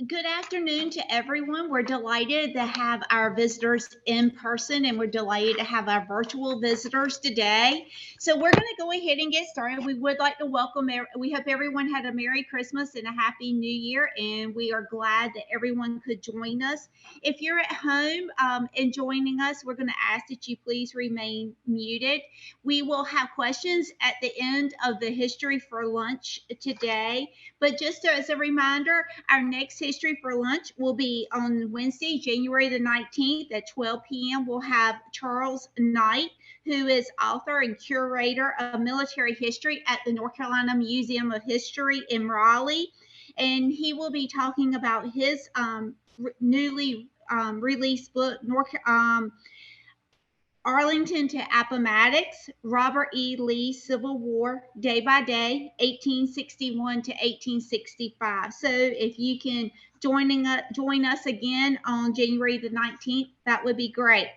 Good afternoon to everyone. We're delighted to have our visitors in person, and we're delighted to have our virtual visitors today. So we're going to go ahead and get started. We would like to welcome, we hope everyone had a Merry Christmas and a Happy New Year, and we are glad that everyone could join us. If you're at home and joining us, we're going to ask that you please remain muted. We will have questions at the end of the History for Lunch today, but just as a reminder, our next History for Lunch will be on Wednesday, January the 19th at 12 p.m. We'll have Charles Knight, who is author and curator of military history at the North Carolina Museum of History in Raleigh. And he will be talking about his newly released book, Arlington to Appomattox, Robert E. Lee Civil War, Day by Day, 1861 to 1865. So if you can join us again on January the 19th, that would be great.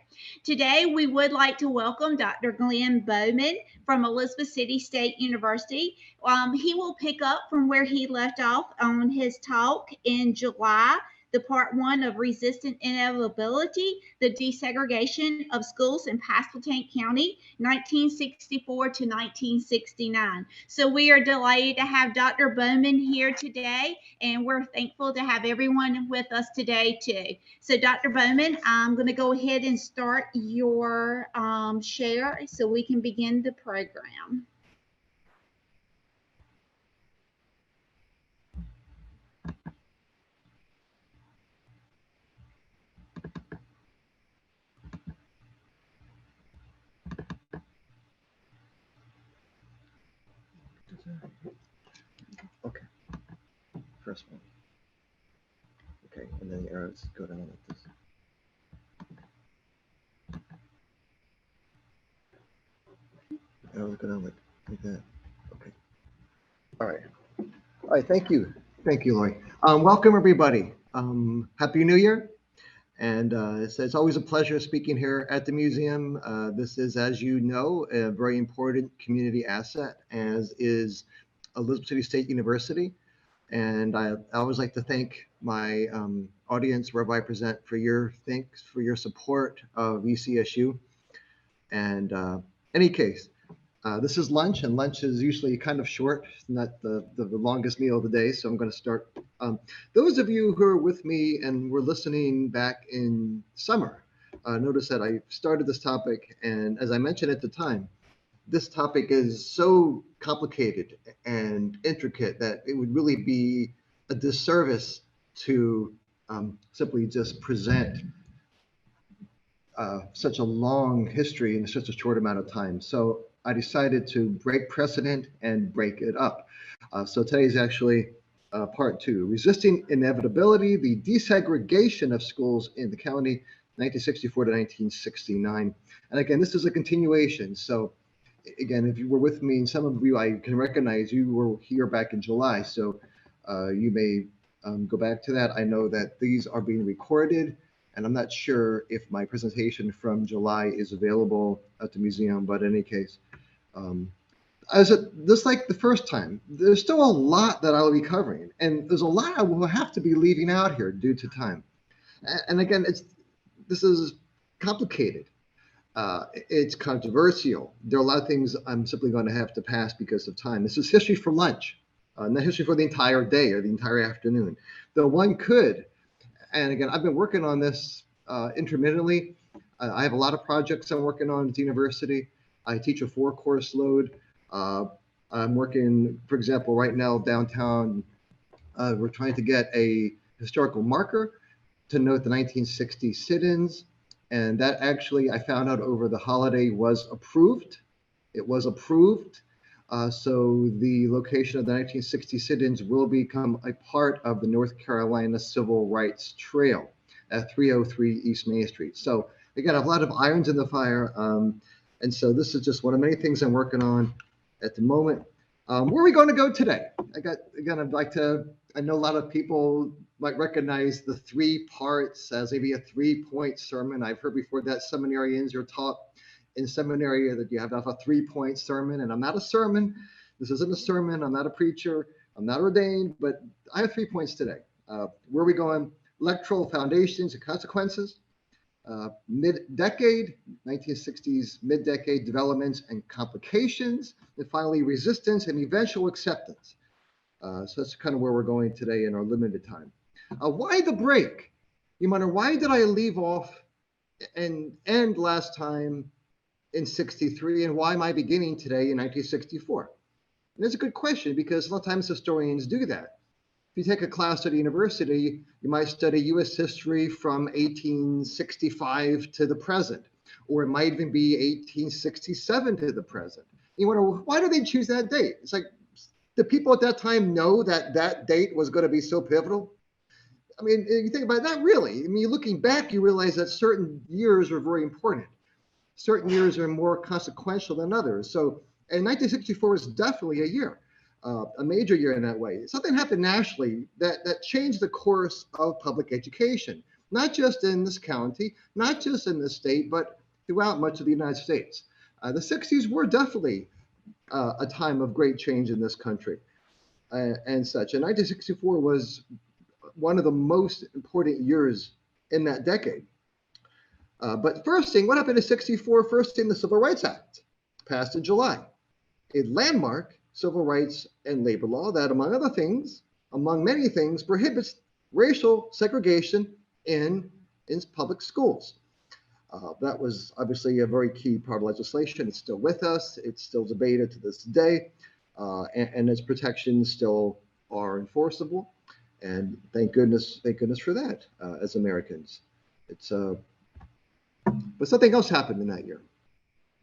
Today, we would like to welcome Dr. Glen Bowman from Elizabeth City State University. He will pick up from where he left off on his talk in July, the part one of Resistant Inevitability, the Desegregation of Schools in Pasquotank County, 1964 to 1969. So we are delighted to have Dr. Bowman here today, and we're thankful to have everyone with us today too. So Dr. Bowman, I'm going to go ahead and start your share so we can begin the program. Okay, first one. Okay, and then the arrows go down like this. Arrows go down like that. Okay. All right, thank you. Thank you, Lori. Welcome, everybody. Happy New Year. And it's always a pleasure speaking here at the museum. This is, as you know, a very important community asset, as is Elizabeth City State University. And I always like to thank my audience wherever I present for your support of ECSU. And any case, this is lunch, and lunch is usually kind of short, not the longest meal of the day. So I'm going to start. Those of you who are with me and were listening back in summer, notice that I started this topic, and as I mentioned at the time, this topic is so complicated and intricate that it would really be a disservice to simply just present such a long history in such a short amount of time. So I decided to break precedent and break it up. So today is actually part two, Resisting Inevitability, the Desegregation of Schools in the County, 1964 to 1969. And again, this is a continuation. So again, if you were with me, and some of you I can recognize, you were here back in July. So you may go back to that. I know that these are being recorded, and I'm not sure if my presentation from July is available at the museum, but in any case, just like the first time, there's still a lot that I'll be covering, and there's a lot I will have to be leaving out here due to time. And again, this is complicated. It's controversial. There are a lot of things I'm simply going to have to pass because of time. This is history for lunch, not history for the entire day or the entire afternoon. Though one could, and again, I've been working on this intermittently. I have a lot of projects I'm working on at the university. I teach a 4-course load. I'm working, for example, right now downtown, we're trying to get a historical marker to note the 1960 sit-ins. And that actually, I found out over the holiday, was approved. It was approved. So the location of the 1960 sit-ins will become a part of the North Carolina Civil Rights Trail at 303 East Main Street. So again, I have a lot of irons in the fire. And so this is just one of many things I'm working on at the moment. Where are we going to go today? I know a lot of people might recognize the 3 parts as maybe a 3-point sermon. I've heard before that seminarians are taught in seminary that you have to have a 3-point sermon, and I'm not a sermon. This isn't a sermon. I'm not a preacher. I'm not ordained, but I have 3 points today. Where are we going? Electoral foundations and consequences. Mid-decade, 1960s mid-decade developments and complications, and finally resistance and eventual acceptance. So that's kind of where we're going today in our limited time. Why the break? You wonder, why did I leave off and end last time in 63, and why am I beginning today in 1964? And that's a good question, because sometimes historians do that. If you take a class at a university, you might study US history from 1865 to the present, or it might even be 1867 to the present. You wonder, well, why do they choose that date? It's like, the people at that time know that that date was going to be so pivotal? I mean, you think about that, really. I mean, looking back, you realize that certain years are very important. Certain years are more consequential than others. So, and 1964 is definitely a year. A major year in that way. Something happened nationally that changed the course of public education, not just in this county, not just in this state, but throughout much of the United States. The 60s were definitely a time of great change in this country and such. And 1964 was one of the most important years in that decade. But first thing, what happened in 64? First thing, the Civil Rights Act, passed in July. A landmark civil rights and labor law that, among other things, among many things, prohibits racial segregation in public schools. That was obviously a very key part of legislation. It's still with us. It's still debated to this day, and its protections still are enforceable. And thank goodness for that as Americans. It's but something else happened in that year.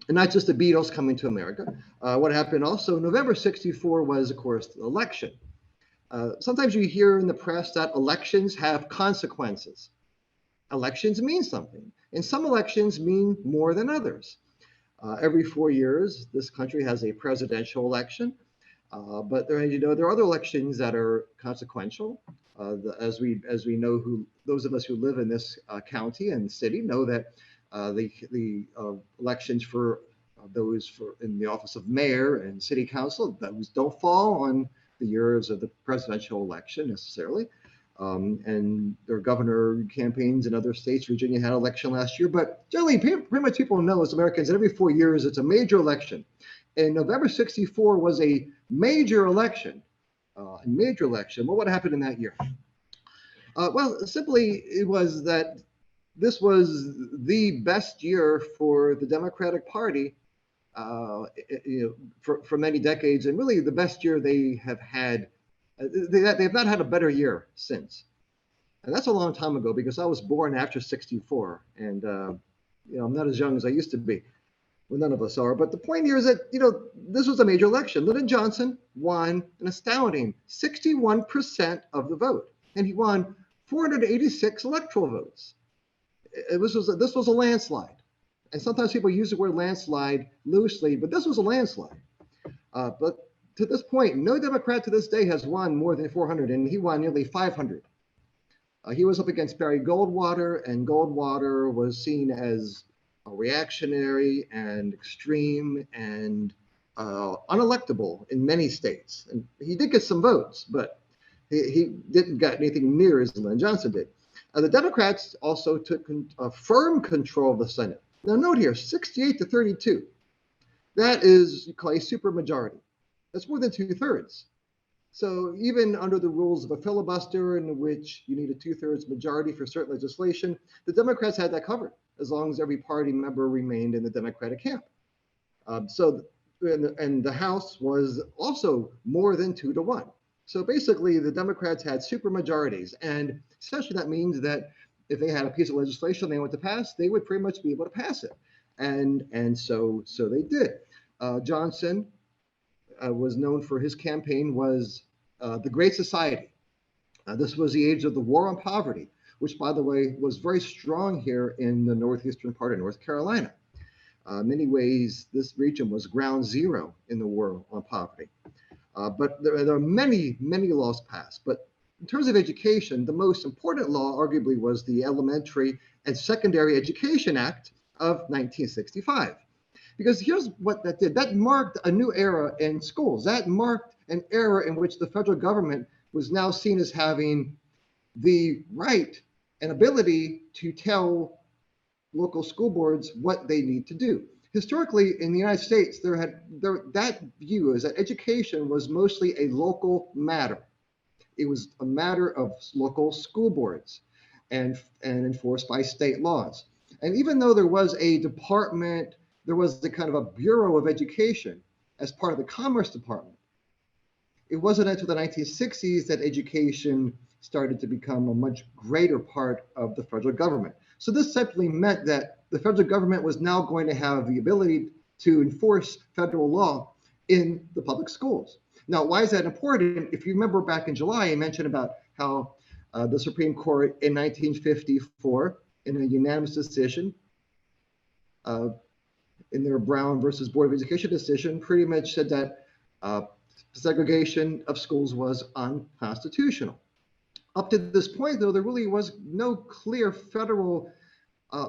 And not just the Beatles coming to America. What happened also, November 64 was, of course, the election. Sometimes you hear in the press that elections have consequences. Elections mean something, and some elections mean more than others. Every 4 years, this country has a presidential election, but there are other elections that are consequential. As we know, those of us who live in this county and city know that the elections for those in the office of mayor and city council, those don't fall on the years of the presidential election necessarily. And there are governor campaigns in other states. Virginia had an election last year, but generally, pretty much people know as Americans that every 4 years it's a major election. And November 64 was a major election. Well, what happened in that year? Well, simply it was that this was the best year for the Democratic Party for many decades, and really the best year they have had. They have not had a better year since. And that's a long time ago, because I was born after 64, and I'm not as young as I used to be. Well, none of us are. But the point here is that, this was a major election. Lyndon Johnson won an astounding 61% of the vote, and he won 486 electoral votes. This was a landslide. And sometimes people use the word landslide loosely, but this was a landslide. But to this point, no Democrat to this day has won more than 400, and he won nearly 500. He was up against Barry Goldwater, and Goldwater was seen as reactionary and extreme and unelectable in many states. And he did get some votes, but he didn't get anything near as Lyndon Johnson did. The Democrats also took firm control of the Senate. Now note here, 68 to 32. That is, you call a supermajority. That's more than 2/3. So even under the rules of a filibuster, in which you need a 2/3 majority for certain legislation, the Democrats had that covered, as long as every party member remained in the Democratic camp. And the House was also more than 2-1. So basically, the Democrats had supermajorities, and essentially that means that if they had a piece of legislation they wanted to pass, they would pretty much be able to pass it, and so they did. Johnson was known for his campaign was the Great Society. This was the age of the War on Poverty, which, by the way, was very strong here in the northeastern part of North Carolina. In many ways, this region was ground zero in the war on poverty. But there are many, many laws passed. But in terms of education, the most important law arguably was the Elementary and Secondary Education Act of 1965. Because here's what that did. That marked a new era in schools. That marked an era in which the federal government was now seen as having the right and ability to tell local school boards what they need to do. Historically, in the United States, that view is that education was mostly a local matter. It was a matter of local school boards and enforced by state laws. And even though there was a department, there was the kind of a Bureau of Education as part of the Commerce Department, it wasn't until the 1960s that education started to become a much greater part of the federal government. So this simply meant that the federal government was now going to have the ability to enforce federal law in the public schools. Now, why is that important? If you remember back in July, I mentioned about how the Supreme Court in 1954, in a unanimous decision, in their Brown versus Board of Education decision, pretty much said that segregation of schools was unconstitutional. Up to this point, though, there really was no clear federal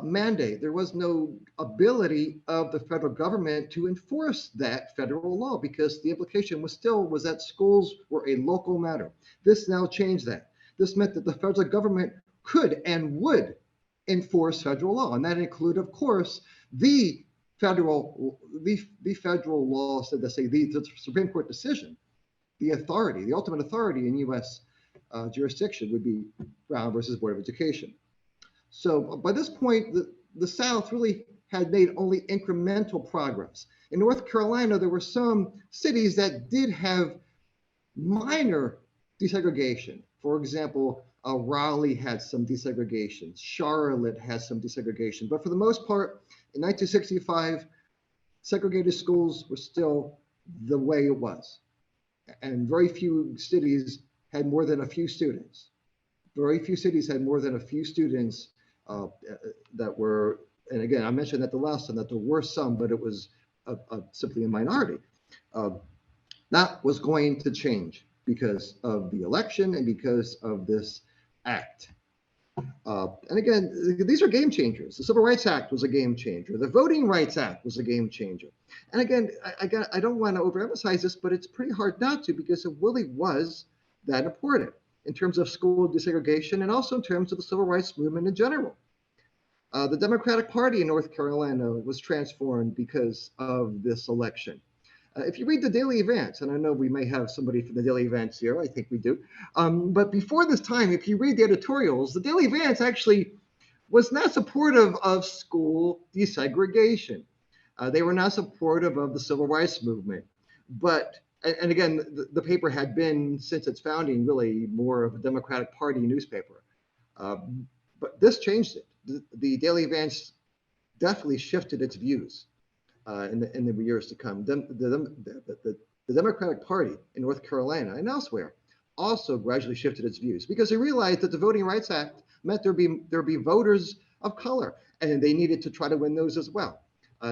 mandate. There was no ability of the federal government to enforce that federal law because the implication was that schools were a local matter. This now changed that. This meant that the federal government could and would enforce federal law, and that included, of course, the federal law, so to say, the Supreme Court decision, the ultimate authority in U.S. Jurisdiction would be Brown versus Board of Education. So by this point, the South really had made only incremental progress. In North Carolina, there were some cities that did have minor desegregation. For example, Raleigh had some desegregation. Charlotte has some desegregation. But for the most part, in 1965, segregated schools were still the way it was. And very few cities had more than a few students. Very few cities had more than a few students that were, and again, I mentioned at the last time that there were some, but it was simply a minority. That was going to change because of the election and because of this act. And again, these are game changers. The Civil Rights Act was a game changer. The Voting Rights Act was a game changer. And again, I don't want to overemphasize this, but it's pretty hard not to because it really was that important in terms of school desegregation and also in terms of the civil rights movement in general. The Democratic Party in North Carolina was transformed because of this election. If you read the Daily Events, and I know we may have somebody from the Daily Events here, I think we do, but before this time, if you read the editorials, the Daily Events actually was not supportive of school desegregation. They were not supportive of the civil rights movement. But, and again, the paper had been, since its founding, really more of a Democratic Party newspaper. But this changed it. The Daily Events definitely shifted its views. In the years to come. The Democratic Party in North Carolina and elsewhere also gradually shifted its views because they realized that the Voting Rights Act meant there'd be voters of color, and they needed to try to win those as well.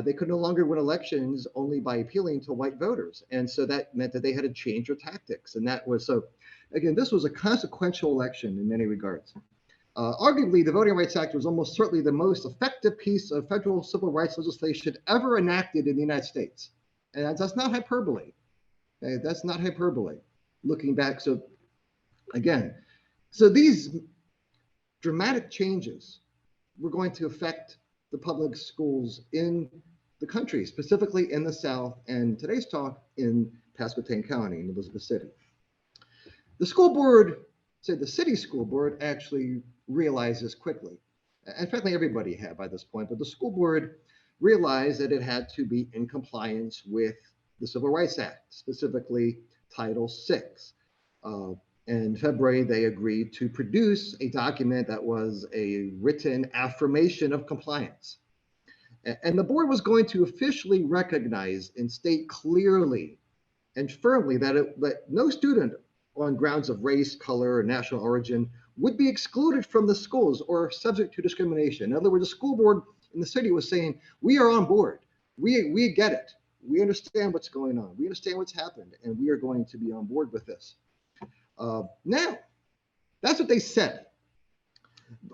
They could no longer win elections only by appealing to white voters, and so that meant that they had to change their tactics. And that was so. Again, this was a consequential election in many regards. Arguably, the Voting Rights Act was almost certainly the most effective piece of federal civil rights legislation ever enacted in the United States. And that's not hyperbole. Okay? That's not hyperbole. Looking back, so again, so these dramatic changes were going to affect the public schools in the country, specifically in the South, and today's talk in Pasquotank County in Elizabeth City. The school board, say the city school board, actually realized this quickly. And frankly, everybody had by this point, but the school board realized that it had to be in compliance with the Civil Rights Act, specifically Title VI. In February, they agreed to produce a document that was a written affirmation of compliance. And the board was going to officially recognize and state clearly and firmly that no student on grounds of race, color, or national origin would be excluded from the schools or subject to discrimination. In other words, the school board in the city was saying, we are on board. We get it. We understand what's going on. We understand what's happened, and we are going to be on board with this. Now, that's what they said.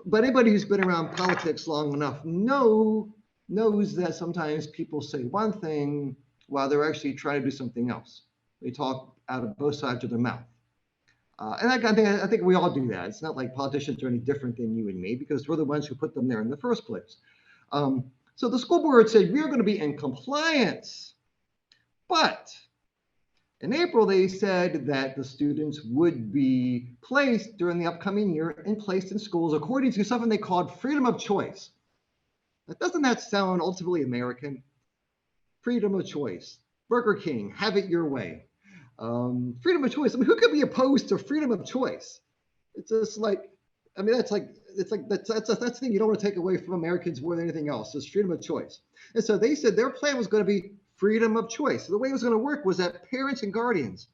But anybody who's been around politics long enough knows that sometimes people say one thing while they're actually trying to do something else. They talk out of both sides of their mouth. And I think we all do that. It's not like politicians are any different than you and me because we're the ones who put them there in the first place. So the school board said, we're going to be in compliance. But in April, they said that the students would be placed during the upcoming year and placed in schools according to something they called freedom of choice. Now, doesn't that sound ultimately American? Freedom of choice. Burger King, have it your way. Freedom of choice. I mean, who could be opposed to freedom of choice? It's just like, I mean, that's the thing you don't want to take away from Americans more than anything else, is freedom of choice. And so they said their plan was going to be freedom of choice. So the way it was going to work was that parents and guardians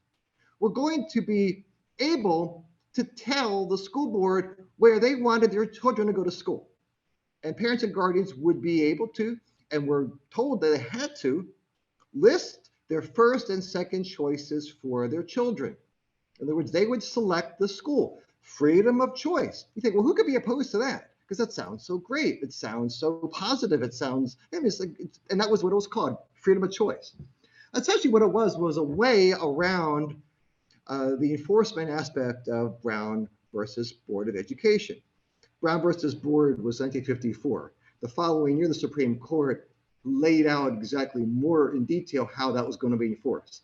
were going to be able to tell the school board where they wanted their children to go to school. And parents and guardians would be able to, and were told that they had to, list their first and second choices for their children. In other words, they would select the school. Freedom of choice. You think, well, who could be opposed to that? Because that sounds so great. It sounds so positive. It sounds, I mean, and that was what it was called, freedom of choice. Essentially what it was a way around the enforcement aspect of Brown versus Board of Education. Brown versus Board was 1954. The following year, the Supreme Court laid out exactly more in detail how that was going to be enforced.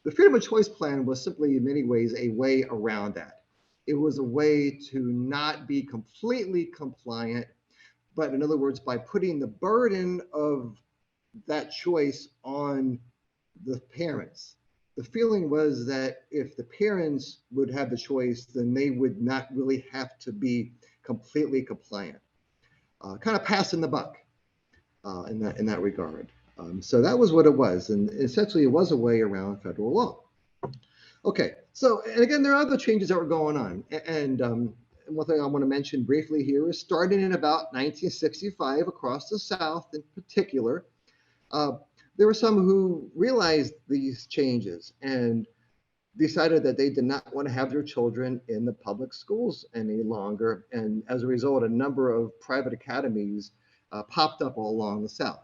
The freedom of choice plan was simply in many ways a way around that. It was a way to not be completely compliant, but in other words, by putting the burden of that choice on the parents. The feeling was that if the parents would have the choice, then they would not really have to be completely compliant. Kind of passing the buck in that regard. So that was what it was, and essentially it was a way around federal law. Okay, so and again, there are other changes that were going on, and one thing I want to mention briefly here is starting in about 1965 across the South in particular, there were some who realized these changes and decided that they did not want to have their children in the public schools any longer. And as a result, a number of private academies popped up all along the South.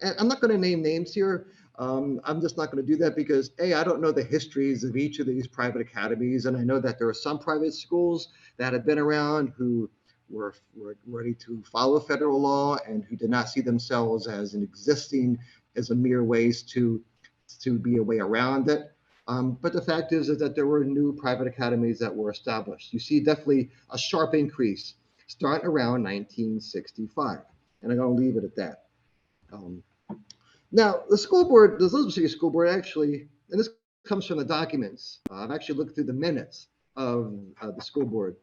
And I'm not going to name names here. I'm just not going to do that because, A, I don't know the histories of each of these private academies. And I know that there are some private schools that have been around who were ready to follow federal law and who did not see themselves as an existing as a mere ways to be a way around it. But the fact is that there were new private academies that were established. You see definitely a sharp increase starting around 1965. And I'm going to leave it at that. Now, the school board, the Elizabeth City School Board actually, and this comes from the documents, I've actually looked through the minutes of the school board.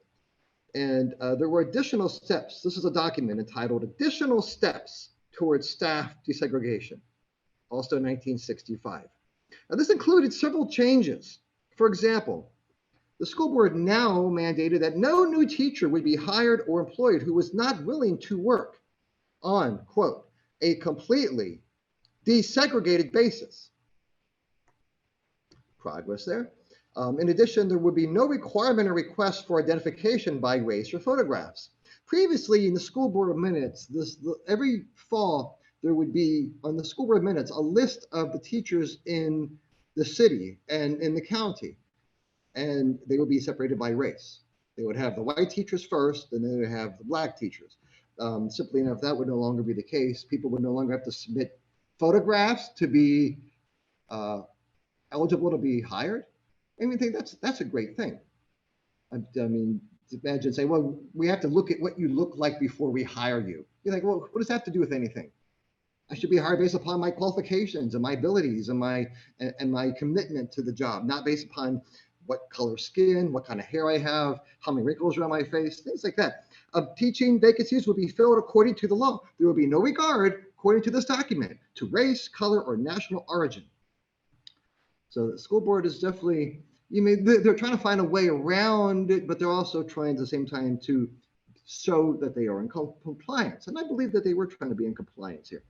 And there were additional steps. This is a document entitled Additional Steps Towards Staff Desegregation, also 1965. Now, this included several changes. For example, the school board now mandated that no new teacher would be hired or employed who was not willing to work on, quote, a completely desegregated basis. Progress there. In addition, there would be no requirement or request for identification by race or photographs. Previously, in the school board minutes, every fall, there would be on the school board minutes a list of the teachers in the city and in the county, and they would be separated by race. They would have the white teachers first, and then they would have the black teachers. Simply enough, that would no longer be the case. People would no longer have to submit photographs to be eligible to be hired. I mean, that's a great thing. I mean, imagine saying, well, we have to look at what you look like before we hire you. You're like, well, what does that have to do with anything? I should be hired based upon my qualifications and my abilities and my commitment to the job, not based upon what color skin, what kind of hair I have, how many wrinkles are on my face, things like that. Teaching vacancies will be filled according to the law. There will be no regard, according to this document, to race, color, or national origin. So the school board is definitely, they're trying to find a way around it, but they're also trying at the same time to show that they are in compliance. And I believe that they were trying to be in compliance here.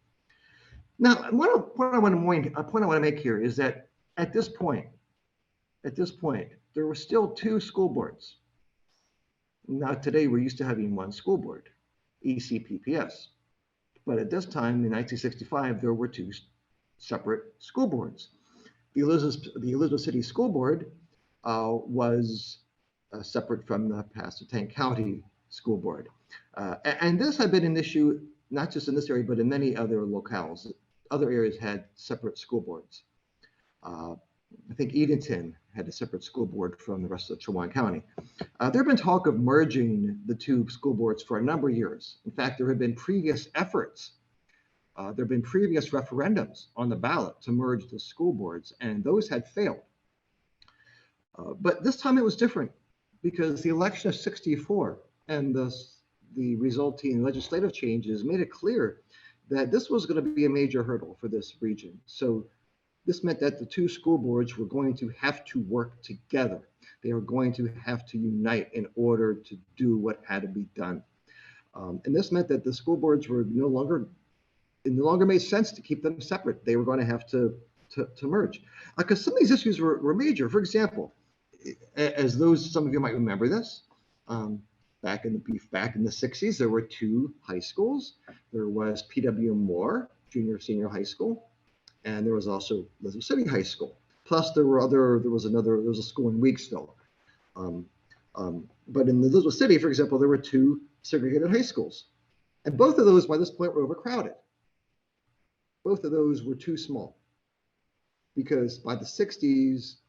Now, one point I want to make here is that at this point, there were still two school boards. Now, today we're used to having one school board, ECPPS. But at this time, in 1965, there were two separate school boards. The Elizabeth City School Board was separate from the Pasquotank County School Board. And this had been an issue, not just in this area, but in many other locales. Other areas had separate school boards. I think Edenton had a separate school board from the rest of Chihuahua County. There have been talk of merging the two school boards for a number of years. In fact, there have been previous efforts. There have been previous referendums on the ballot to merge the school boards, and those had failed. But this time it was different because the election of '64 and the resulting legislative changes made it clear that this was going to be a major hurdle for this region. So this meant that the two school boards were going to have to work together. They were going to have to unite in order to do what had to be done. And this meant that the school boards were it no longer made sense to keep them separate. They were going to have to merge. Because some of these issues were major. For example, some of you might remember this, back in the 60s, there were two high schools. There was P.W. Moore Junior Senior High School, and there was also Little City High School. Plus, there was a school in Weeksville. But in the Little City, for example, there were two segregated high schools, and both of those by this point were overcrowded. Both of those were too small because by the 60s,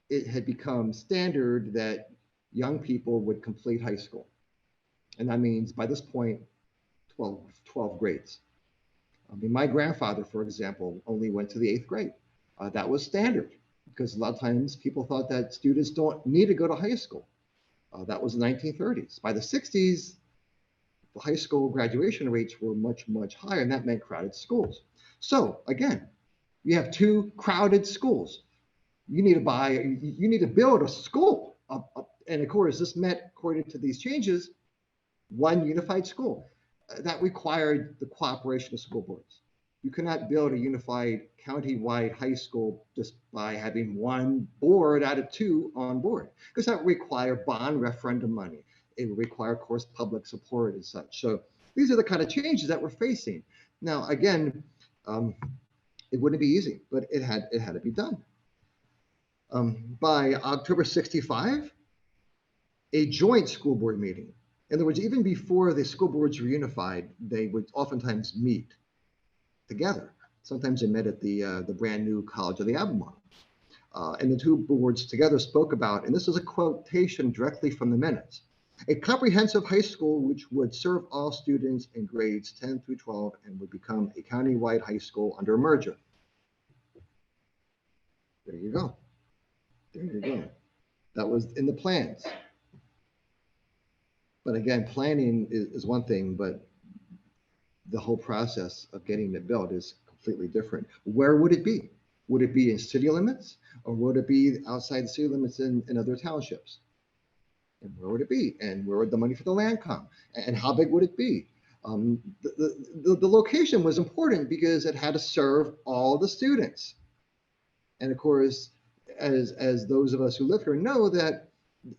it had become standard that young people would complete high school. And that means by this point, 12 grades. I mean, my grandfather, for example, only went to the 8th grade. That was standard because a lot of times people thought that students don't need to go to high school. That was the 1930s. By the 60s, the high school graduation rates were much, much higher, and that meant crowded schools. So again, you have two crowded schools. You need to build a school. And of course, this meant, according to these changes, one unified school. That required the cooperation of school boards. You cannot build a unified county-wide high school just by having one board out of two on board, because that would require bond referendum money. It would require, of course, public support and such. So these are the kind of changes that we're facing. Now, again, it wouldn't be easy, but it had to be done. By October '65, a joint school board meeting. In other words, even before the school boards were unified, they would oftentimes meet together. Sometimes they met at the brand new College of the Albemarle. And the two boards together spoke about, and this is a quotation directly from the minutes, a comprehensive high school which would serve all students in grades 10 through 12 and would become a county-wide high school under a merger. There you go. There you go. That was in the plans. But again, planning is one thing, but the whole process of getting it built is completely different. Where would it be? Would it be in city limits, or would it be outside the city limits in other townships? And where would it be? And where would the money for the land come? And how big would it be? The location was important because it had to serve all the students. And of course, as those of us who live here know, that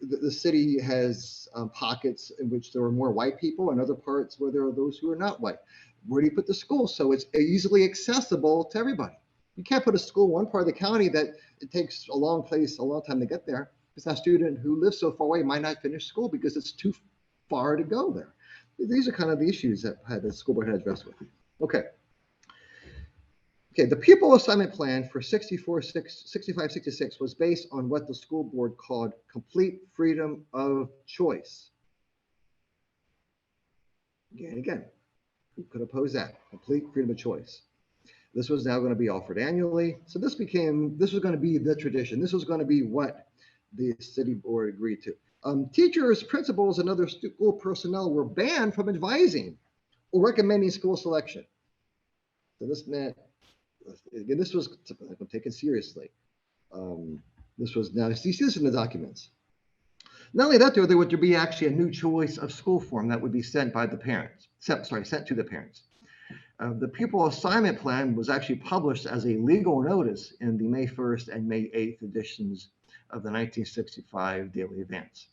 the city has pockets in which there are more white people and other parts where there are those who are not white. Where do you put the school so it's easily accessible to everybody? You can't put a school in one part of the county that it takes a long time to get there, because that student who lives so far away might not finish school because it's too far to go there. These are kind of the issues that the school board had to address with. Okay, the pupil assignment plan for 65-66 was based on what the school board called complete freedom of choice. Again, who could oppose that? Complete freedom of choice. This was now going to be offered annually. So this was going to be the tradition. This was going to be what the city board agreed to. Teachers, principals, and other school personnel were banned from advising or recommending school selection. So this meant, again, this was taken seriously. This was, now you see this in the documents. Not only that, there would be actually a new choice of school form that would be sent by the parents, sent to the parents. The pupil assignment plan was actually published as a legal notice in the May 1st and May 8th editions of the 1965 Daily Advance.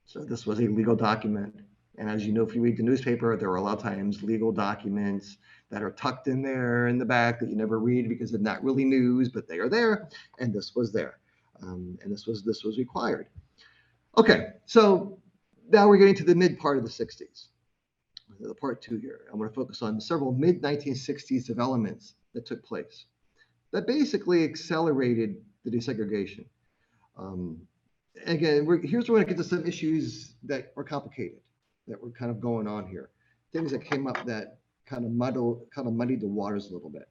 So this was a legal document. And as you know, if you read the newspaper, there are a lot of times legal documents that are tucked in there in the back that you never read because they're not really news, but they are there. And this was there. And this was required. Okay, so now we're getting to the mid part of the 60s, the part two here. I'm going to focus on several mid 1960s developments that took place that basically accelerated the desegregation. Um, Again, here's where I get to some issues that were complicated, that were kind of going on here. Things that came up that kind of muddied the waters a little bit.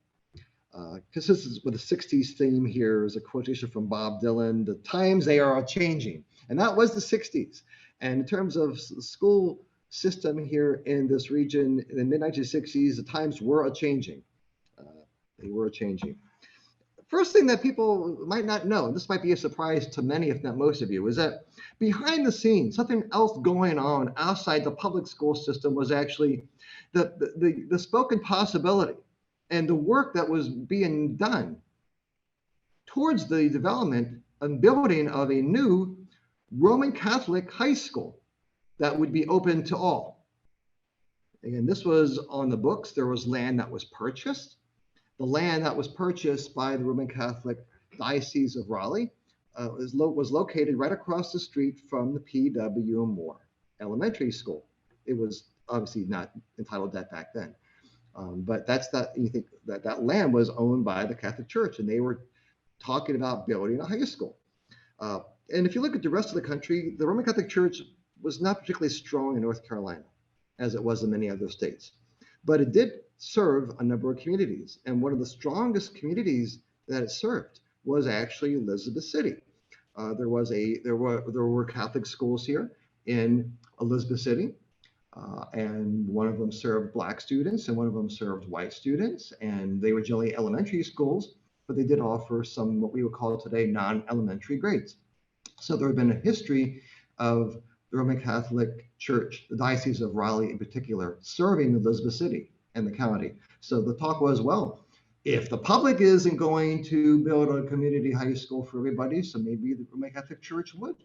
Because this is with the 60s theme here is a quotation from Bob Dylan, the times they are changing. And that was the 60s. And in terms of the school system here in this region in the mid 1960s, the times were changing. Uh, they were changing. First thing that people might not know, and this might be a surprise to many, if not most of you, is that behind the scenes, something else going on outside the public school system was actually the spoken possibility and the work that was being done towards the development and building of a new Roman Catholic high school that would be open to all. Again, this was on the books. There was land that was purchased. The land that was purchased by the Roman Catholic Diocese of Raleigh was located right across the street from the P.W. Moore Elementary School. It was obviously not entitled that back then. But you think that land was owned by the Catholic Church, and they were talking about building a high school. And if you look at the rest of the country, the Roman Catholic Church was not particularly strong in North Carolina, as it was in many other states. But it did serve a number of communities. And one of the strongest communities that it served was actually Elizabeth City. There were Catholic schools here in Elizabeth City. And one of them served Black students and one of them served white students. And they were generally elementary schools, but they did offer some what we would call today non-elementary grades. So there had been a history of the Roman Catholic Church, the Diocese of Raleigh in particular, serving Elizabeth City and the county. So the talk was, well, if the public isn't going to build a community high school for everybody, so maybe the Roman Catholic Church would.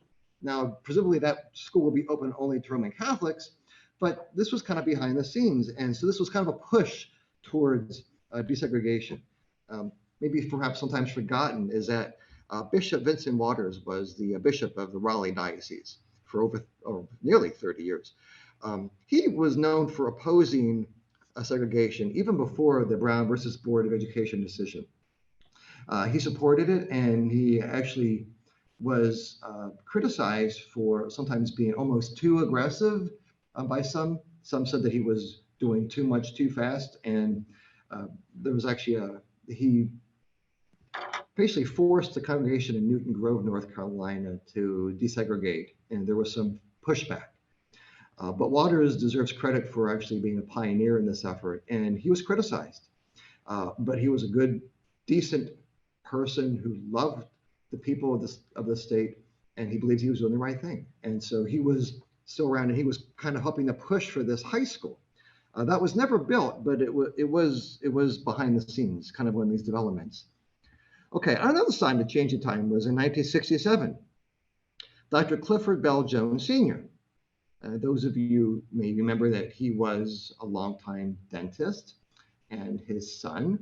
Now, presumably that school will be open only to Roman Catholics, but this was kind of behind the scenes. And so this was kind of a push towards desegregation. Maybe perhaps sometimes forgotten is that Bishop Vincent Waters was the bishop of the Raleigh Diocese for nearly 30 years. He was known for opposing segregation even before the Brown versus Board of Education decision. He supported it, and he actually was criticized for sometimes being almost too aggressive by some. Some said that he was doing too much too fast, and there was actually he basically forced the congregation in Newton Grove, North Carolina to desegregate, and there was some pushback. But Waters deserves credit for actually being a pioneer in this effort, and he was criticized. But he was a good, decent person who loved the people of the state, and he believed he was doing the right thing. And so he was still around, and he was kind of helping to push for this high school. That was never built, but it was behind the scenes, kind of one of these developments. Okay, another sign of change in time was in 1967. Dr. Clifford Bell Jones Sr. Those of you may remember that he was a longtime dentist, and his son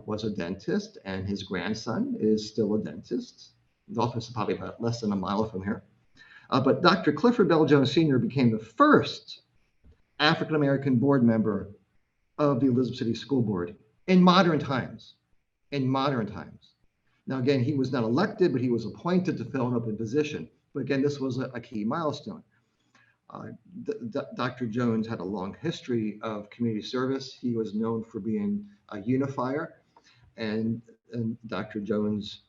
was a dentist, and his grandson is still a dentist. The office is probably about less than a mile from here. But Dr. Clifford Bell Jones Sr. became the first African-American board member of the Elizabeth City School Board in modern times. In modern times. Now, again, he was not elected, but he was appointed to fill an open position. But again, this was a key milestone. Dr. Jones had a long history of community service. He was known for being a unifier. And Dr. Jones,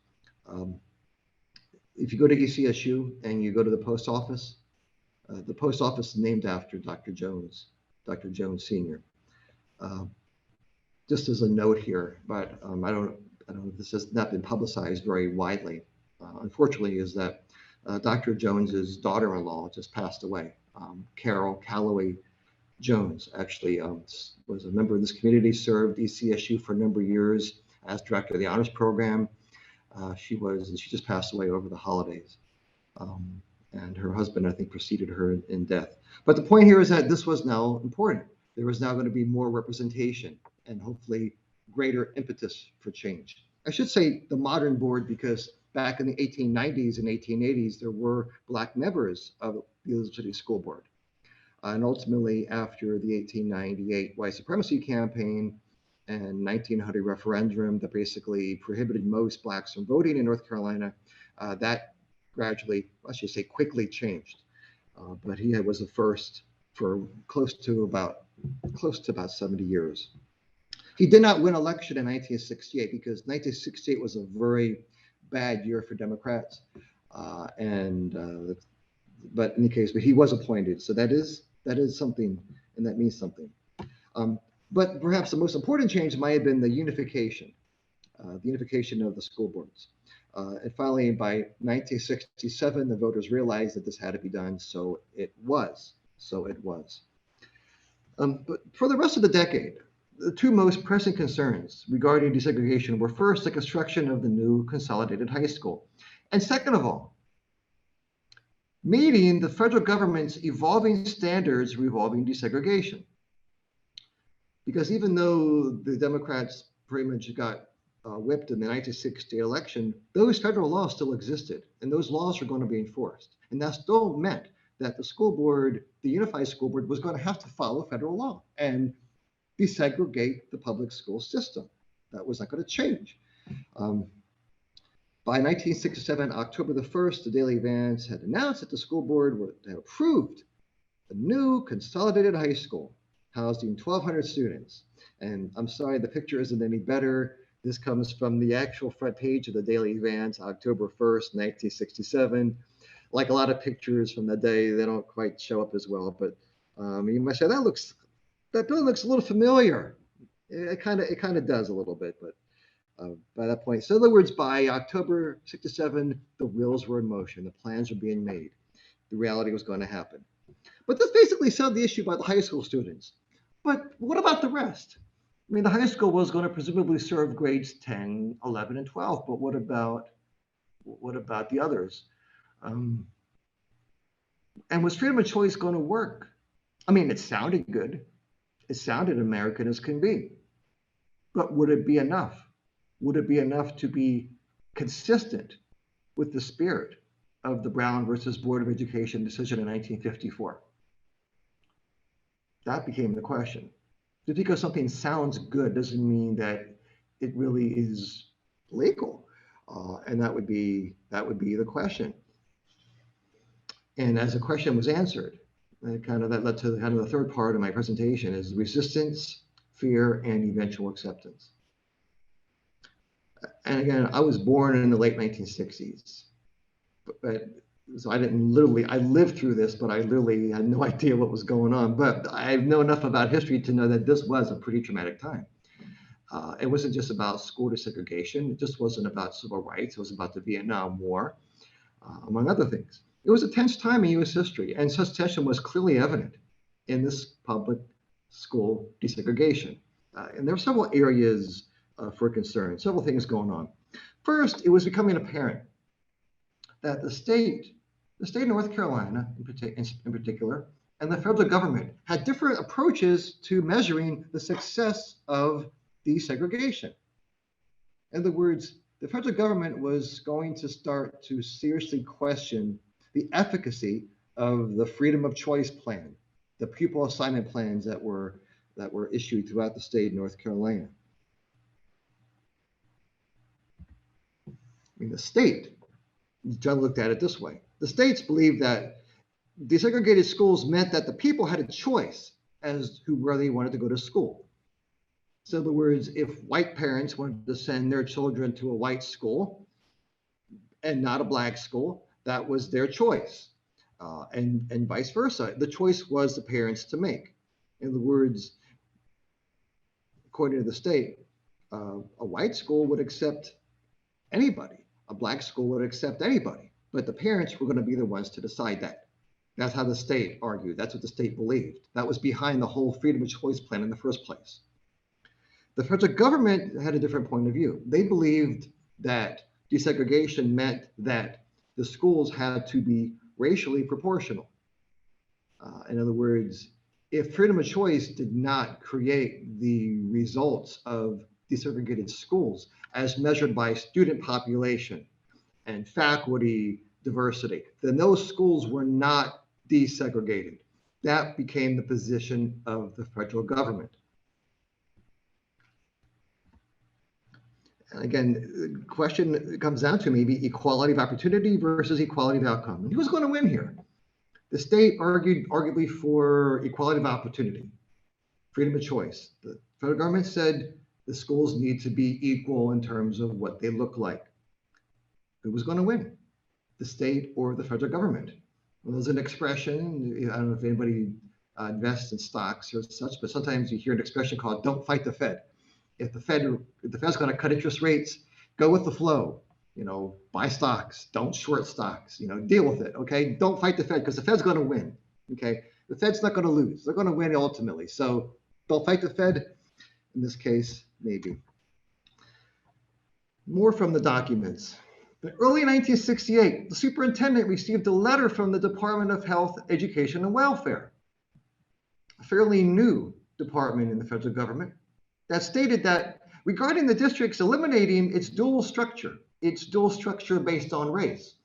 if you go to ECSU and you go to the post office is named after Dr. Jones Sr. Just as a note here, but I don't know if this has not been publicized very widely. Unfortunately, is that Dr. Jones's daughter-in-law just passed away. Carol Calloway Jones actually was a member of this community, served ECSU for a number of years as director of the honors program. She just passed away over the holidays. And her husband, I think, preceded her in death. But the point here is that this was now important. There was now going to be more representation and hopefully greater impetus for change. I should say the modern board because back in the 1890s and 1880s, there were Black members of the Elizabeth City School Board. And ultimately, after the 1898 white supremacy campaign and 1900 referendum that basically prohibited most blacks from voting in North Carolina, that gradually, I should say quickly changed. But he was the first for close to about 70 years. He did not win election in 1968 because 1968 was a very bad year for Democrats. But in any case, but he was appointed. So that is something, and that means something. But perhaps the most important change might have been the unification of the school boards. And finally, by 1967, the voters realized that this had to be done. So it was. But for the rest of the decade, the two most pressing concerns regarding desegregation were first, the construction of the new consolidated high school. And second of all, meeting the federal government's evolving standards revolving desegregation. Because even though the Democrats pretty much got whipped in the 1960 election, those federal laws still existed, and those laws were going to be enforced. And that still meant that the school board, the unified school board, was going to have to follow federal law and desegregate the public school system. That was not going to change. By 1967, October the 1st, the Daily Advance had announced that the school board had approved a new consolidated high school housing 1,200 students. And I'm sorry, the picture isn't any better. This comes from the actual front page of the Daily Advance, October 1st, 1967. Like a lot of pictures from that day, they don't quite show up as well. But you might say that building looks a little familiar. It kind of does a little bit, but by that point, so in other words, by October 67, the wheels were in motion. The plans were being made. The reality was going to happen. But this basically settled the issue by the high school students. But what about the rest? I mean, the high school was going to presumably serve grades 10, 11, and 12, but what about the others? And was freedom of choice going to work? I mean, it sounded good. It sounded American as can be. But would it be enough? Would it be enough to be consistent with the spirit of the Brown versus Board of Education decision in 1954? That became the question. Just because something sounds good doesn't mean that it really is legal. And that would be the question. And as the question was answered, that led to the third part of my presentation is resistance, fear, and eventual acceptance. And again, I was born in the late 1960s, so I lived through this, but I literally had no idea what was going on. But I know enough about history to know that this was a pretty traumatic time. It wasn't just about school desegregation. It just wasn't about civil rights. It was about the Vietnam War, among other things. It was a tense time in U.S. history, and such tension was clearly evident in this public school desegregation. And there were several areas for concern, several things going on. First, it was becoming apparent that the state of North Carolina in particular, and the federal government had different approaches to measuring the success of desegregation. In other words, the federal government was going to start to seriously question the efficacy of the freedom of choice plan, the pupil assignment plans that were issued throughout the state of North Carolina. I mean, the state, John looked at it this way. The states believed that desegregated schools meant that the people had a choice as to where they wanted to go to school. So in other words, if white parents wanted to send their children to a white school and not a black school, that was their choice. And vice versa. The choice was the parents to make. In other words, according to the state, a white school would accept anybody. A black school would accept anybody, but the parents were going to be the ones to decide that. That's how the state argued. That's what the state believed. That was behind the whole freedom of choice plan in the first place. The federal government had a different point of view. They believed that desegregation meant that the schools had to be racially proportional. In other words, if freedom of choice did not create the results of desegregated schools as measured by student population and faculty diversity, then those schools were not desegregated. That became the position of the federal government. And again, the question comes down to maybe equality of opportunity versus equality of outcome. And who's going to win here? The state argued arguably for equality of opportunity, freedom of choice. The federal government said the schools need to be equal in terms of what they look like. Who was going to win? The state or the federal government? Well, there's an expression, I don't know if anybody invests in stocks or such, but sometimes you hear an expression called "don't fight the Fed." If the Fed's going to cut interest rates, go with the flow. Buy stocks, don't short stocks. Deal with it. Okay, don't fight the Fed because the Fed's going to win. Okay, the Fed's not going to lose. They're going to win ultimately. So don't fight the Fed. In this case, maybe. More from the documents. In early 1968, the superintendent received a letter from the Department of Health, Education, and Welfare, a fairly new department in the federal government, that stated that regarding the districts eliminating its dual structure based on race.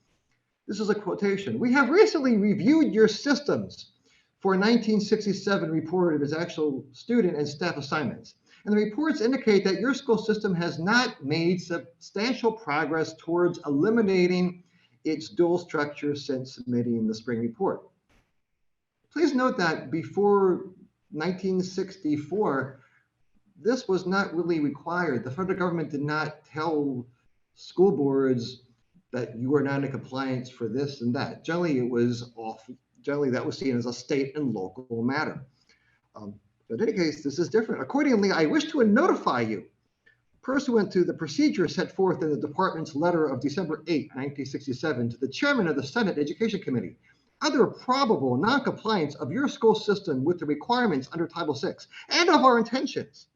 This is a quotation. "We have recently reviewed your systems for a 1967 report of its actual student and staff assignments. And the reports indicate that your school system has not made substantial progress towards eliminating its dual structure since submitting the spring report." Please note that before 1964, this was not really required. The federal government did not tell school boards that you are not in compliance for this and that. Generally, that was seen as a state and local matter. But in any case, this is different. "Accordingly, I wish to notify you, pursuant to the procedure set forth in the department's letter of December 8, 1967, to the chairman of the Senate Education Committee, other probable noncompliance of your school system with the requirements under Title VI, and of our intentions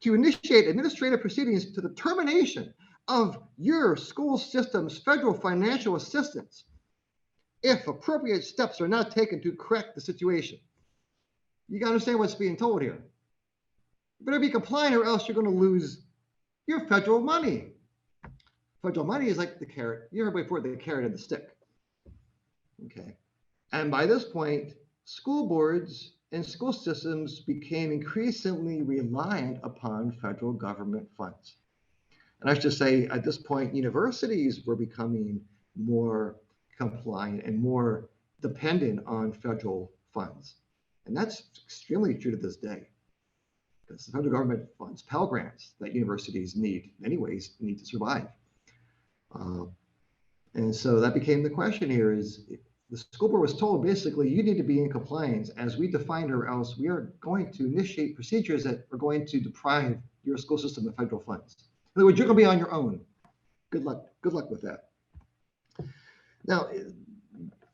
to initiate administrative proceedings to the termination of your school system's federal financial assistance if appropriate steps are not taken to correct the situation." You gotta understand what's being told here. You better be compliant or else you're gonna lose your federal money. Federal money is like the carrot. You heard before, the carrot and the stick. Okay. And by this point, school boards and school systems became increasingly reliant upon federal government funds. And I should say, at this point, universities were becoming more compliant and more dependent on federal funds. And that's extremely true to this day, because the federal government funds Pell Grants that universities need, in many ways, need to survive. And so that became the question here is, the school board was told, basically, you need to be in compliance as we define, or else we are going to initiate procedures that are going to deprive your school system of federal funds. In other words, you're going to be on your own. Good luck with that. Now,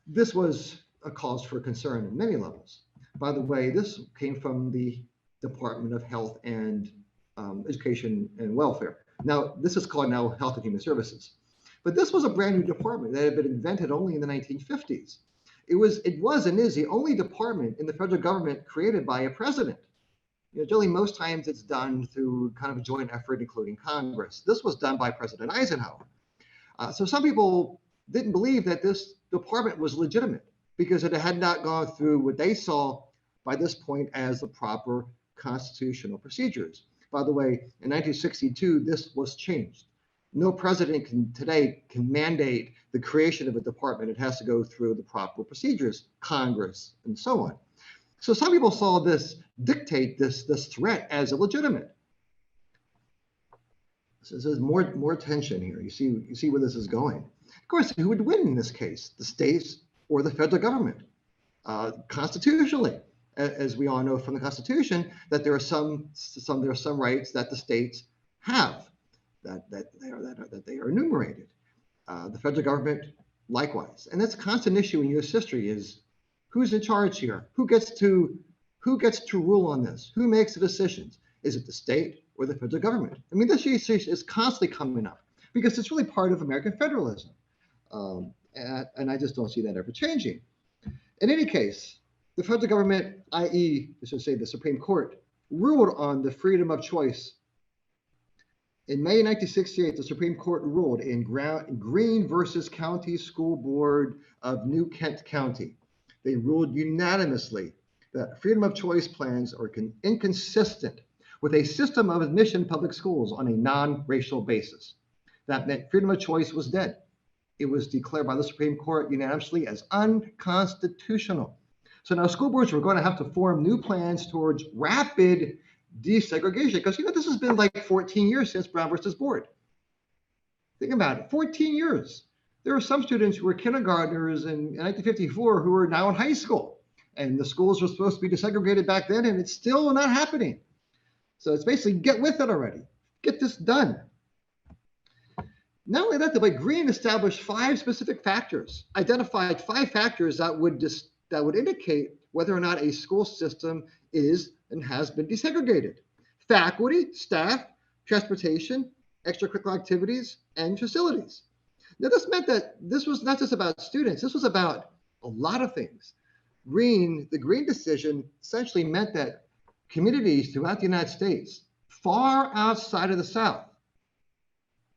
this was a cause for concern in many levels. By the way, this came from the Department of Health and Education and Welfare. Now, this is called now Health and Human Services. But this was a brand new department that had been invented only in the 1950s. It was and is the only department in the federal government created by a president. Generally, most times it's done through kind of a joint effort, including Congress. This was done by President Eisenhower. So some people didn't believe that this department was legitimate because it had not gone through what they saw by this point as the proper constitutional procedures. By the way, in 1962, this was changed. No president today can mandate the creation of a department. It has to go through the proper procedures, Congress, and so on. So some people saw this dictate this threat as illegitimate. So there's more tension here. You see where this is going. Of course, who would win in this case? The states or the federal government? Constitutionally, as we all know from the Constitution, that there are some rights that the states have that they are enumerated. The federal government likewise, and that's a constant issue in U.S. history: is who's in charge here? Who gets to rule on this? Who makes the decisions? Is it the state or the federal government? I mean, this issue is constantly coming up because it's really part of American federalism, and I just don't see that ever changing. In any case, the federal government, i.e., I should say the Supreme Court, ruled on the freedom of choice In May 1968, the Supreme Court ruled in Green versus County School Board of New Kent County. They ruled unanimously that freedom of choice plans are inconsistent with a system of admission public schools on a non-racial basis. That meant freedom of choice was dead. It was declared by the Supreme Court unanimously as unconstitutional. So now school boards were going to have to form new plans towards rapid desegregation, because this has been like 14 years since Brown versus Board. Think about it, 14 years. There are some students who were kindergartners in 1954 who are now in high school, and the schools were supposed to be desegregated back then, and it's still not happening. So it's basically get with it already. Get this done. Not only that, but Green established 5 specific factors, identified 5 factors that would indicate whether or not a school system is and has been desegregated: faculty, staff, transportation, extracurricular activities, and facilities. Now, this meant that this was not just about students, this was about a lot of things. The Green decision essentially meant that communities throughout the United States, far outside of the South,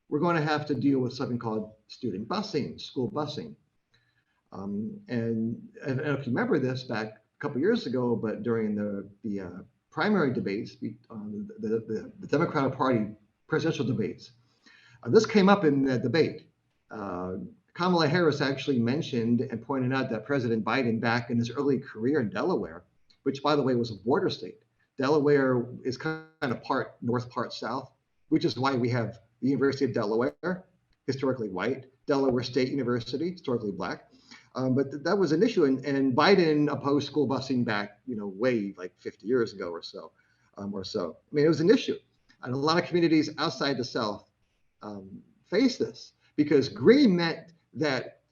were going to have to deal with something called student busing, school busing. And if you remember this back a couple years ago, but during the primary debates, the Democratic Party presidential debates, this came up in the debate. Kamala Harris actually mentioned and pointed out that President Biden, back in his early career in Delaware, which by the way was a border state, Delaware is kind of part north, part south, which is why we have the University of Delaware, historically white, Delaware State University, historically black. But that was an issue, and Biden opposed school busing back, way like 50 years ago or so. I mean, it was an issue, and a lot of communities outside the South face this, because Green meant that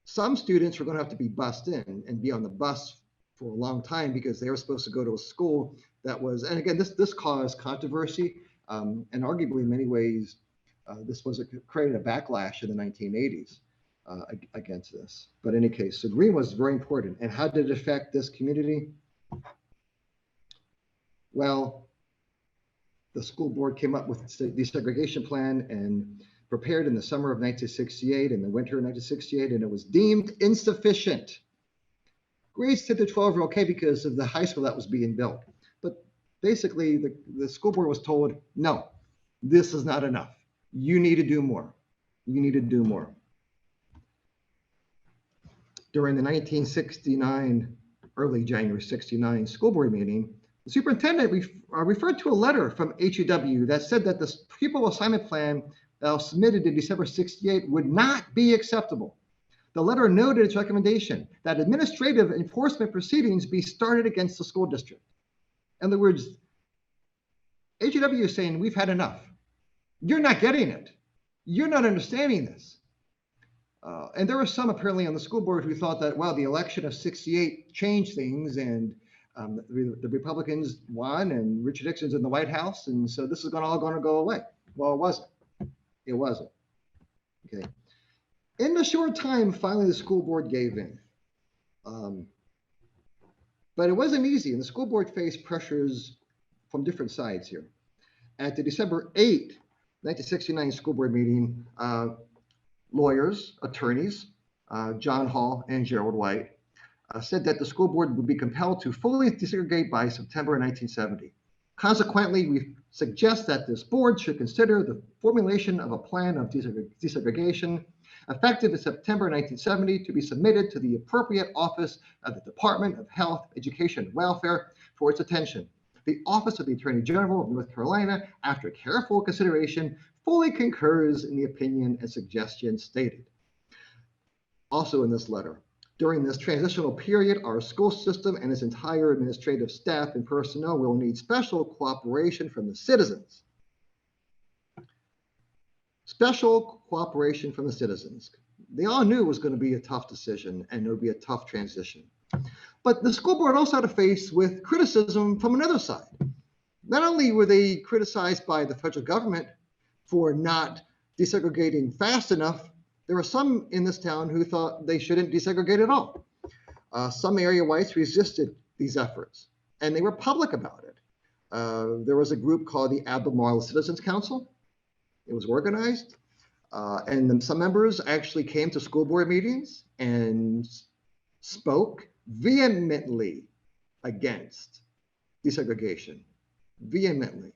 some students were going to have to be bused in and be on the bus for a long time because they were supposed to go to a school that was, and again, this caused controversy, and arguably in many ways, this created a backlash in the 1980s. Against this. But in any case, so Green was very important. And how did it affect this community? Well, the school board came up with the desegregation plan and prepared in the summer of 1968 and the winter of 1968, and it was deemed insufficient. Grades 10 to 12 were okay because of the high school that was being built. But basically, the school board was told, no, this is not enough. You need to do more. You need to do more. During the 1969, early January 69 school board meeting, the superintendent referred to a letter from HEW that said that the pupil assignment plan that was submitted in December 68 would not be acceptable. The letter noted its recommendation that administrative enforcement proceedings be started against the school district. In other words, HEW is saying, we've had enough. You're not getting it. You're not understanding this. And there were some apparently on the school board who thought that, well, the election of 68 changed things, and the Republicans won and Richard Nixon's in the White House, and so this is all going to go away. Well, it wasn't. It wasn't. Okay. In the short time, finally the school board gave in. But it wasn't easy, and the school board faced pressures from different sides here. At the December 8, 1969 school board meeting, lawyers, attorneys, John Hall and Gerald White, said that the school board would be compelled to fully desegregate by September 1970. Consequently, we suggest that this board should consider the formulation of a plan of desegregation effective in September 1970 to be submitted to the appropriate office of the Department of Health, Education, and Welfare for its attention. The Office of the Attorney General of North Carolina, after careful consideration, fully concurs in the opinion and suggestions stated. Also in this letter, during this transitional period, our school system and its entire administrative staff and personnel will need special cooperation from the citizens. Special cooperation from the citizens. They all knew it was going to be a tough decision and it would be a tough transition. But the school board also had to face with criticism from another side. Not only were they criticized by the federal government for not desegregating fast enough, there were some in this town who thought they shouldn't desegregate at all. Some area whites resisted these efforts, and they were public about it. There was a group called the Albemarle Citizens Council, It was organized. And then some members actually came to school board meetings and spoke vehemently against desegregation, vehemently.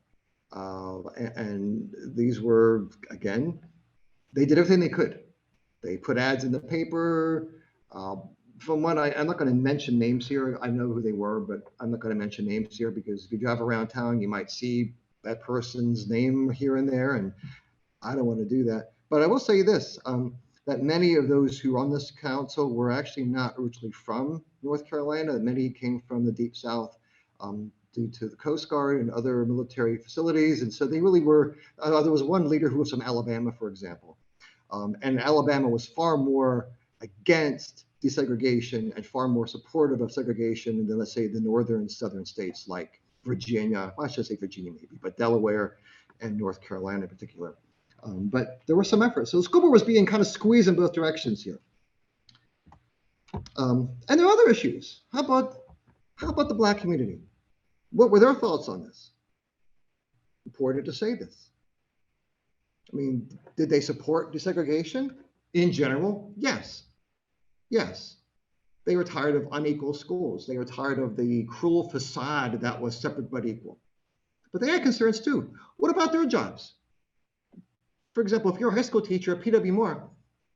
And these were, again, they did everything they could. They put ads in the paper. From what I'm not going to mention names here. I know who they were, but I'm not going to mention names here because if you drive around town, you might see that person's name here and there, and I don't want to do that. But I will say this, that many of those who are on this council were actually not originally from North Carolina. Many came from the Deep South due to the Coast Guard and other military facilities. And so they really were, there was one leader who was from Alabama, for example. And Alabama was far more against desegregation and far more supportive of segregation than, let's say, the northern southern states like Virginia, well, I should say Virginia maybe, but Delaware and North Carolina in particular. But there were some efforts. So the school board was being kind of squeezed in both directions here. And there are other issues. How about the Black community? What were their thoughts on this? Important to say this. I mean, did they support desegregation? In general, yes. Yes. They were tired of unequal schools. They were tired of the cruel facade that was separate but equal. But they had concerns too. What about their jobs? For example, if you're a high school teacher at P.W. Moore,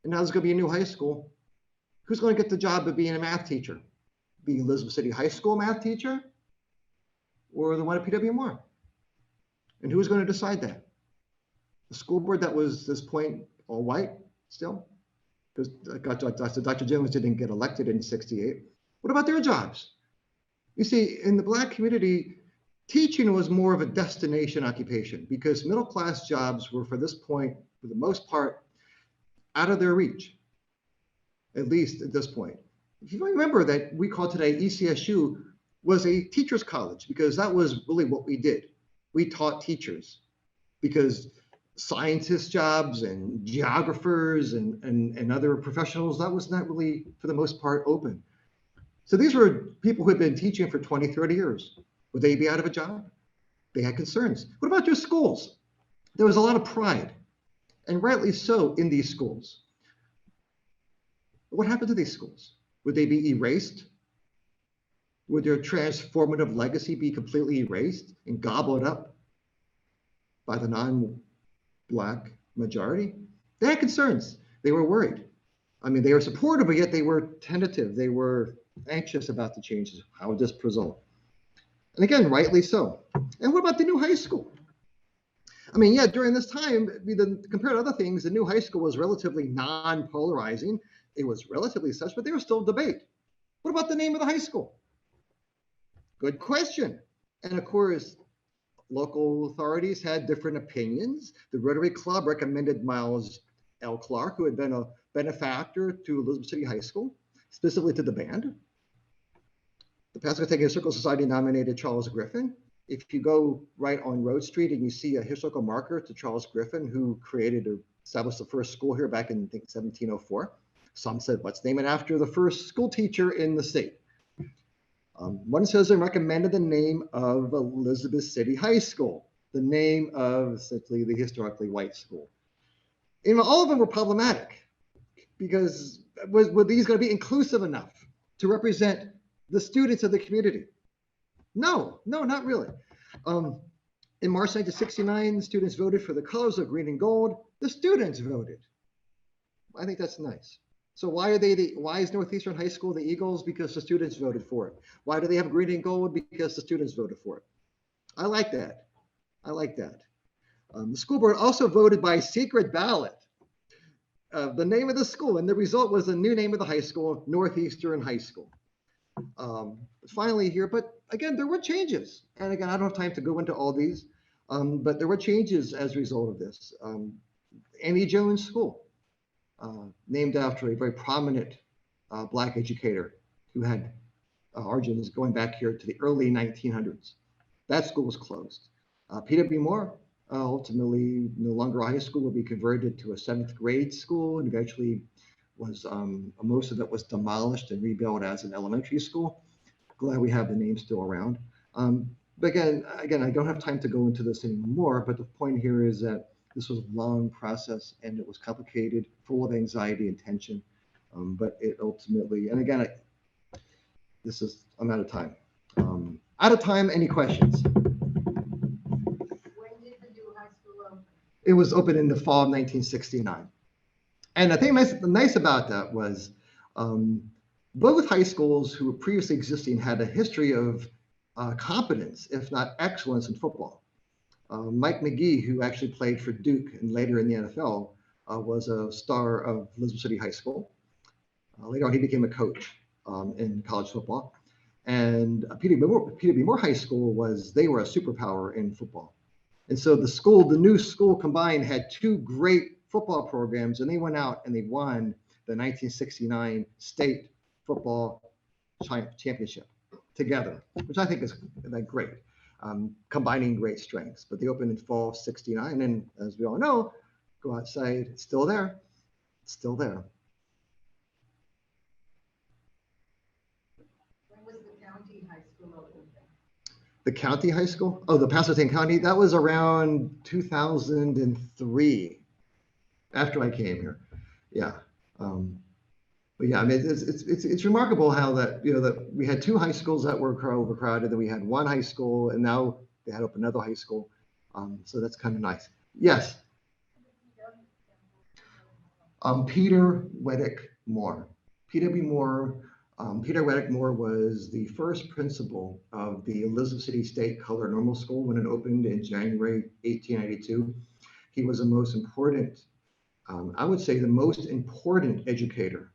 and now there's going to be a new high school, who's going to get the job of being a math teacher? Being Elizabeth City High School math teacher or the one at P.W. Moore? And who's going to decide that? The school board that was at this point all white still? Because Dr. Jones didn't get elected in '68. What about their jobs? You see, in the Black community, teaching was more of a destination occupation because middle-class jobs were, for this point, for the most part, out of their reach, at least at this point. If you remember that we call today ECSU was a teacher's college because that was really what we did. We taught teachers because scientist jobs and geographers and other professionals, that was not really, for the most part, open. So these were people who had been teaching for 20, 30 years. Would they be out of a job? They had concerns. What about your schools? There was a lot of pride, and rightly so, in these schools. But what happened to these schools? Would they be erased? Would their transformative legacy be completely erased and gobbled up by the non-Black majority? They had concerns. They were worried. I mean, they were supportive, but yet they were tentative. They were anxious about the changes. How would this result? And again, rightly so. And what about the new high school? I mean, yeah, during this time, compared to other things, the new high school was relatively non-polarizing. It was relatively such, but there was still debate. What about the name of the high school? Good question. And of course, local authorities had different opinions. The Rotary Club recommended Miles L. Clark, who had been a benefactor to Elizabeth City High School, specifically to the band. The Pasquotank Historical Society nominated Charles Griffin. If you go right on Road Street and you see a historical marker to Charles Griffin, who established the first school here back in, I think, 1704. Some said, let's name it after the first school teacher in the state. One citizen recommended the name of Elizabeth City High School, the name of essentially the historically white school. And all of them were problematic because were these going to be inclusive enough to represent the students of the community? No, not really. In March 1969, students voted for the colors of green and gold. The students voted. I think that's nice. So why is Northeastern High School the Eagles? Because the students voted for it. Why do they have green and gold? Because the students voted for it. I like that. The school board also voted by secret ballot the name of the school, and the result was the new name of the high school, Northeastern High School. Finally here, but again, there were changes. And again, I don't have time to go into all these, but there were changes as a result of this. Annie Jones School, named after a very prominent Black educator who had origins going back here to the early 1900s. That school was closed. P.W. Moore, ultimately no longer a high school, will be converted to a 7th grade school, and eventually was most of it was demolished and rebuilt as an elementary school. Glad we have the name still around. But again, I don't have time to go into this anymore, but the point here is that This was a long process, and it was complicated, full of anxiety and tension. But it ultimately, and again, I'm out of time. Out of time, any questions? When did the new high school open? It was opened in the fall of 1969. And I think nice about that was both high schools who were previously existing had a history of competence, if not excellence, in football. Mike McGee, who actually played for Duke and later in the NFL, was a star of Elizabeth City High School. Later on, he became a coach in college football. And P.W. Moore High School they were a superpower in football. And so the new school combined had two great football programs, and they went out and they won the 1969 state football championship together, which I think is great, combining great strengths. But they opened in fall of 69, and as we all know, go outside, it's still there. It's still there. When was the county high school open? The county high school? Oh, the Pasquotank County? That was around 2003, after I came here. Yeah. But yeah, I mean, it's remarkable how that we had two high schools that were overcrowded, and we had one high school, and now they had opened another high school. So that's kind of nice. Yes. Peter Weddick Moore. P.W. Moore. Peter Weddick Moore was the first principal of the Elizabeth City State Color Normal School when it opened in January 1892. He was the most important, I would say the most important educator,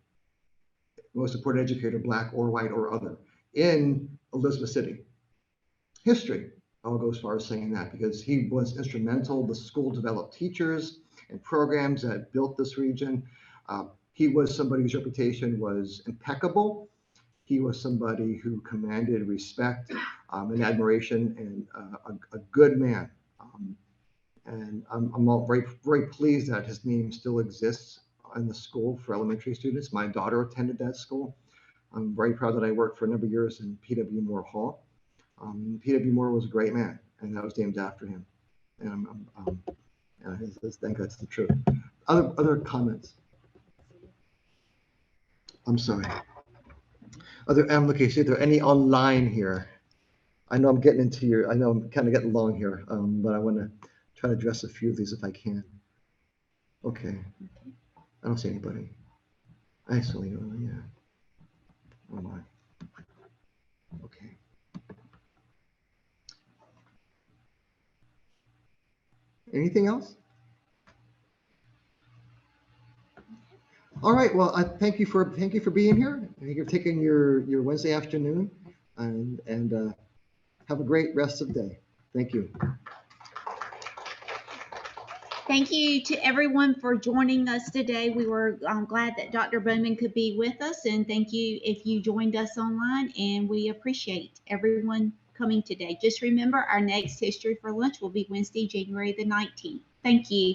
black or white or other, in Elizabeth City. History, I'll go as far as saying that, because he was instrumental. The school developed teachers and programs that built this region. He was somebody whose reputation was impeccable. He was somebody who commanded respect and admiration, and a good man. And I'm all very, very pleased that his name still exists in the school for elementary students. My daughter attended that school. I'm very proud that I worked for a number of years in P.W. Moore Hall. P.W. Moore was a great man, and that was named after him. And I think that's the truth. Other comments? I'm sorry. I'm looking to see if there are any online here. I know I'm kind of getting long here, but I want to try to address a few of these if I can. Okay. I don't see anybody. Actually, yeah. Oh my. Okay. Anything else? All right. Well, I thank you for being here. Thank you for taking your Wednesday afternoon, and have a great rest of the day. Thank you. Thank you to everyone for joining us today. We were glad that Dr. Bowman could be with us, and thank you if you joined us online, and we appreciate everyone coming today. Just remember, our next History for Lunch will be Wednesday, January the 19th. Thank you.